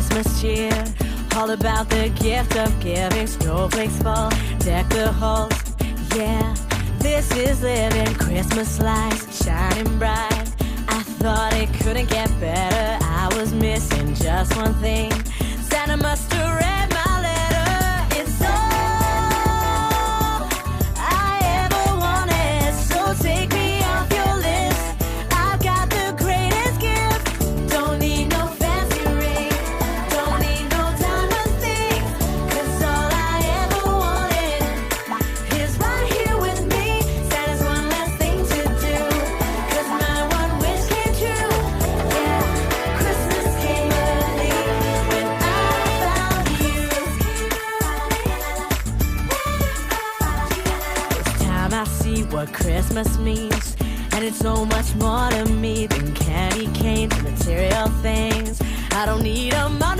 Christmas cheer. All about the gift of giving. Snowflakes fall, deck the halls. Yeah, this is living. Christmas lights shining bright. I thought it couldn't get better. I was missing just one thing. Santa must have read my letter. It's all I ever wanted, so take me off your list. I've got the greatest gift. Don't need no fancy ring, don't need no diamond thing, 'cause all I ever wanted is right here with me. Santa's one less thing to do, 'cause my one wish came true. Yeah, Christmas came early when I found you. This time I see what Christmas means, and it's so much more to me than candy canes and material things. I don't need a money